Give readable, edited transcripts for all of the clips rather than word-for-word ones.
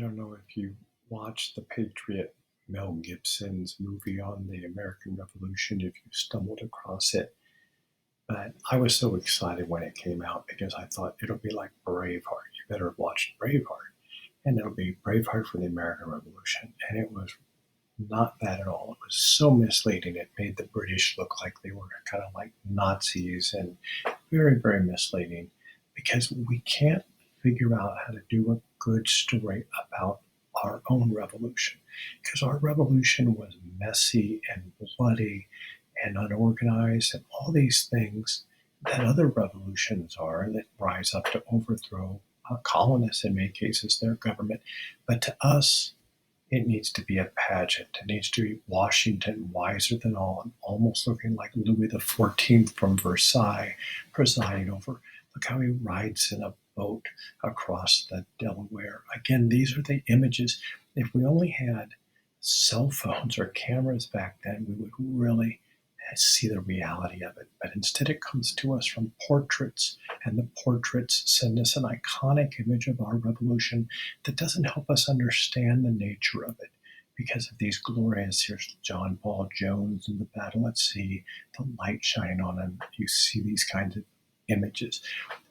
don't know if you watched The Patriot, Mel Gibson's movie on the American Revolution, if you stumbled across it. But I was so excited when it came out because I thought it'll be like Braveheart. You better have watched Braveheart. And it'll be Braveheart for the American Revolution. And it was not that at all. It was so misleading. It made the British look like they were kind of like Nazis and very, very misleading because we can't figure out how to do a good story about our own revolution because our revolution was messy and bloody and unorganized and all these things that other revolutions are that rise up to overthrow colonists, in many cases, their government. But to us, it needs to be a pageant. It needs to be Washington wiser than all and almost looking like Louis XIV from Versailles presiding over. Look how he rides in a boat across the Delaware. Again, these are the images. If we only had cell phones or cameras back then, we would really see the reality of it. But instead, it comes to us from portraits, and the portraits send us an iconic image of our revolution that doesn't help us understand the nature of it because of these glorious, here's John Paul Jones in the battle at sea, the light shining on him. You see these kinds of images.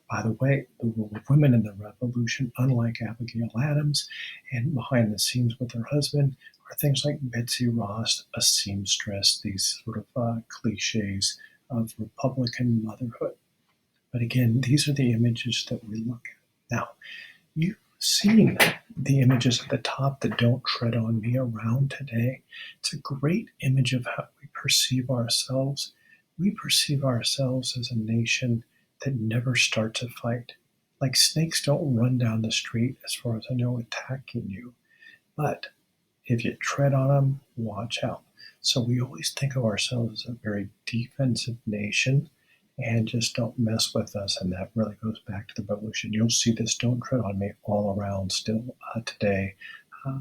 By the way, the role of women in the revolution, unlike Abigail Adams and behind the scenes with her husband, are things like Betsy Ross, a seamstress, these sort of cliches of Republican motherhood. But again, these are the images that we look at. Now, you've seen the images at the top that don't tread on me around today. It's a great image of how we perceive ourselves. We perceive ourselves as a nation that never starts a fight. Like snakes don't run down the street, as far as I know, attacking you. But if you tread on them, watch out. So we always think of ourselves as a very defensive nation and just don't mess with us. And that really goes back to the revolution. You'll see this "don't tread on me" all around still today.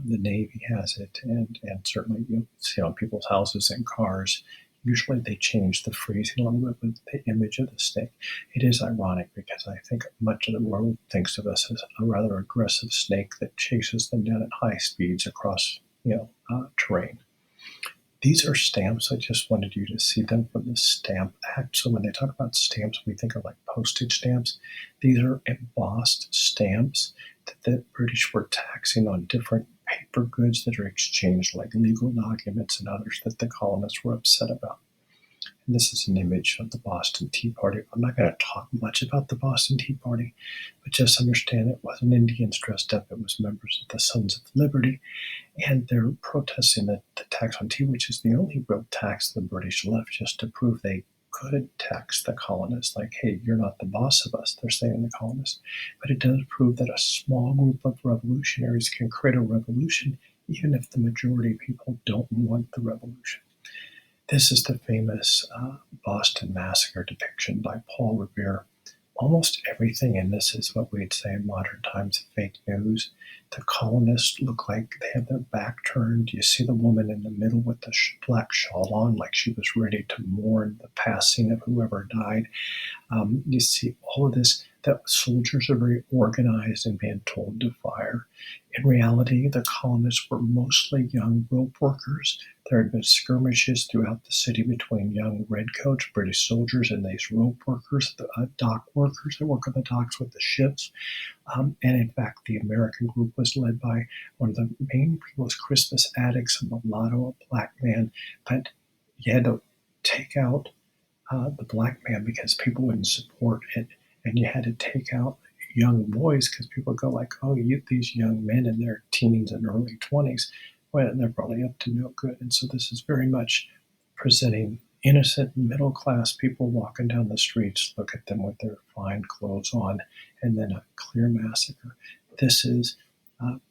The Navy has it, and certainly you'll see it on people's houses and cars. Usually they change the phrasing a little bit with the image of the snake. It is ironic because I think much of the world thinks of us as a rather aggressive snake that chases them down at high speeds across terrain. These are stamps. I just wanted you to see them from the Stamp Act. So when they talk about stamps, we think of like postage stamps. These are embossed stamps that the British were taxing on different paper goods that are exchanged, like legal documents and others that the colonists were upset about. And this is an image of the Boston Tea Party. I'm not going to talk much about the Boston Tea Party, but just understand it wasn't Indians dressed up. It was members of the Sons of Liberty, and they're protesting the tax on tea, which is the only real tax the British left just to prove they could tax the colonists. Like, hey, you're not the boss of us, they're saying, the colonists. But it does prove that a small group of revolutionaries can create a revolution, even if the majority of people don't want the revolution. This is the famous Boston Massacre depiction by Paul Revere. Almost everything in this is what we'd say in modern times fake news. The colonists look like they have their back turned. You see the woman in the middle with the black shawl on, like she was ready to mourn the passing of whoever died. You see all of this, that soldiers are very organized and being told to fire. In reality, the colonists were mostly young rope workers. There had been skirmishes throughout the city between young redcoats, British soldiers, and these rope workers, the dock workers that work on the docks with the ships. And in fact, the American group was led by one of the main people was Crispus Attucks, a mulatto, a black man. But you had to take out the black man because people wouldn't support it, and you had to take out young boys because people go like, oh, these young men in their teens and early 20s, well, they're probably up to no good. And so this is very much presenting innocent middle class people walking down the streets. Look at them with their fine clothes on, and then a clear massacre. This is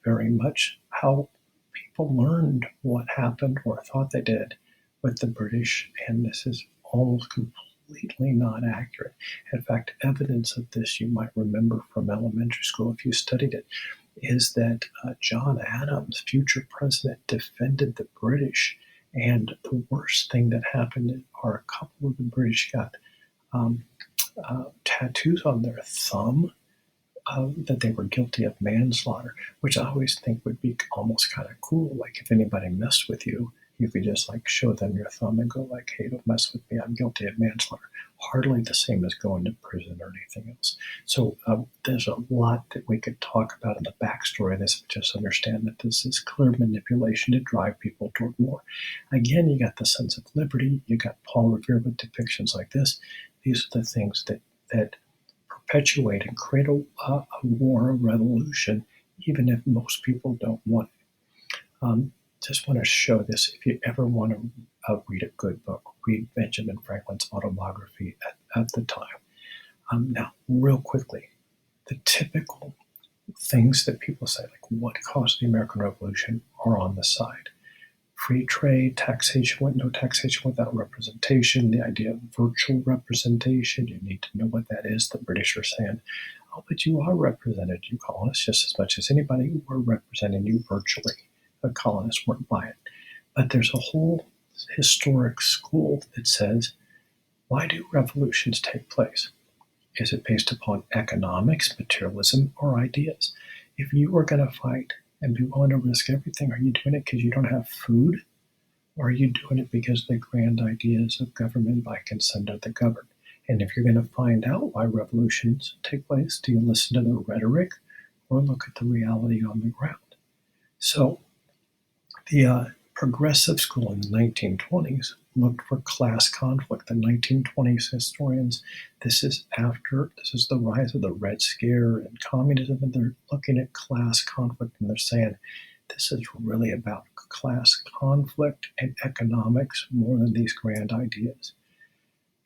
very much how people learned what happened or thought they did with the British, and this is almost completely not accurate. In fact, evidence of this you might remember from elementary school if you studied it, is that John Adams, future president, defended the British. And the worst thing that happened are a couple of the British got tattoos on their thumb that they were guilty of manslaughter, which I always think would be almost kind of cool. Like if anybody messed with you, you could just like show them your thumb and go like, "Hey, don't mess with me. I'm guilty of manslaughter." Hardly the same as going to prison or anything else. So there's a lot that we could talk about in the backstory of this. But just understand that this is clear manipulation to drive people toward war. Again, you got the sense of liberty. You got Paul Revere with depictions like this. These are the things that perpetuate and create a war, a revolution, even if most people don't want it. Just want to show this. If you ever want to read a good book, read Benjamin Franklin's autobiography at the time. Now, real quickly, the typical things that people say, like what caused the American Revolution, are on the side. Free trade, taxation, no taxation without representation, the idea of virtual representation. You need to know what that is. The British are saying, "Oh, but you are represented, you colonists, just as much as anybody. We're representing you virtually." The colonists weren't buying it. But there's a whole historic school that says, why do revolutions take place? Is it based upon economics, materialism, or ideas? If you are going to fight and be willing to risk everything, are you doing it because you don't have food? Or are you doing it because of the grand ideas of government by consent of the governed? And if you're going to find out why revolutions take place, do you listen to the rhetoric or look at the reality on the ground? So the progressive school in the 1920s looked for class conflict. The 1920s historians, this is the rise of the Red Scare and communism, and they're looking at class conflict and they're saying this is really about class conflict and economics more than these grand ideas.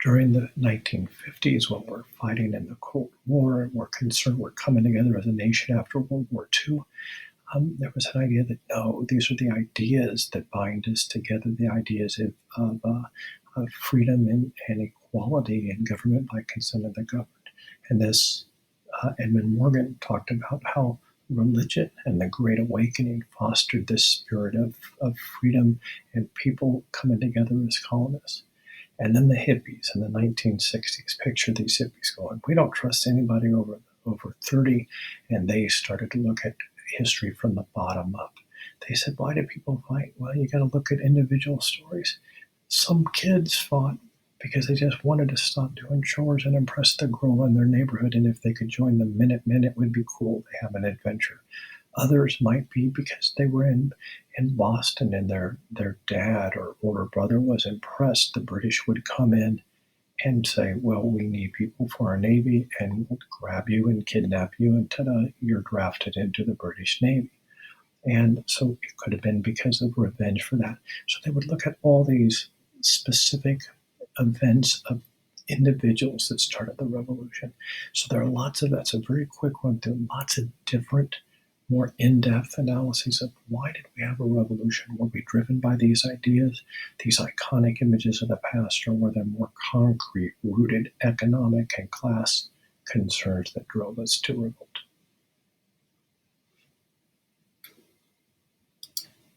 During the 1950s, when we're fighting in the Cold War and we're concerned we're coming together as a nation after World War II, there was an idea that no, these are the ideas that bind us together, the ideas of freedom and equality and government by consent of the governed. And this Edmund Morgan talked about how religion and the Great Awakening fostered this spirit of freedom and people coming together as colonists. And then the hippies in the 1960s, picture these hippies going, we don't trust anybody over 30. And they started to look at history from the bottom up. They said, why do people fight? Well, you got to look at individual stories. Some kids fought because they just wanted to stop doing chores and impress the girl in their neighborhood. And if they could join the Minutemen, it would be cool to have an adventure. Others might be because they were in Boston and their dad or older brother was impressed. The British would come in and say, well, we need people for our Navy, and we'll grab you and kidnap you, and ta-da, you're drafted into the British Navy. And so it could have been because of revenge for that. So they would look at all these specific events of individuals that started the revolution. So there are lots of, that's a very quick one through, lots of different, more in-depth analyses of why did we have a revolution? Were we driven by these ideas, these iconic images of the past, or were there more concrete, rooted economic and class concerns that drove us to revolt?